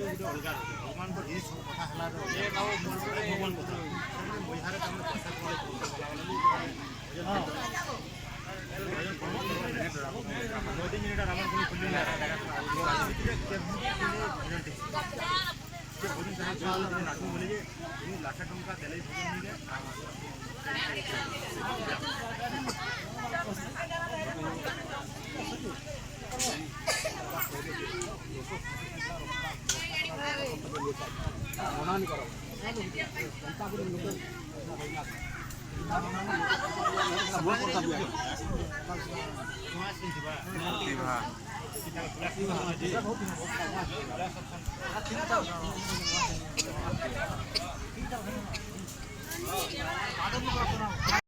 अलगा भगवान को जिस कथा हला ये भगवान को बिहार का हमने पैसा को मोदी जी ने रावण को खुली ना के भोजन जहां नाटक बोले जे लाख टंका देले भोजन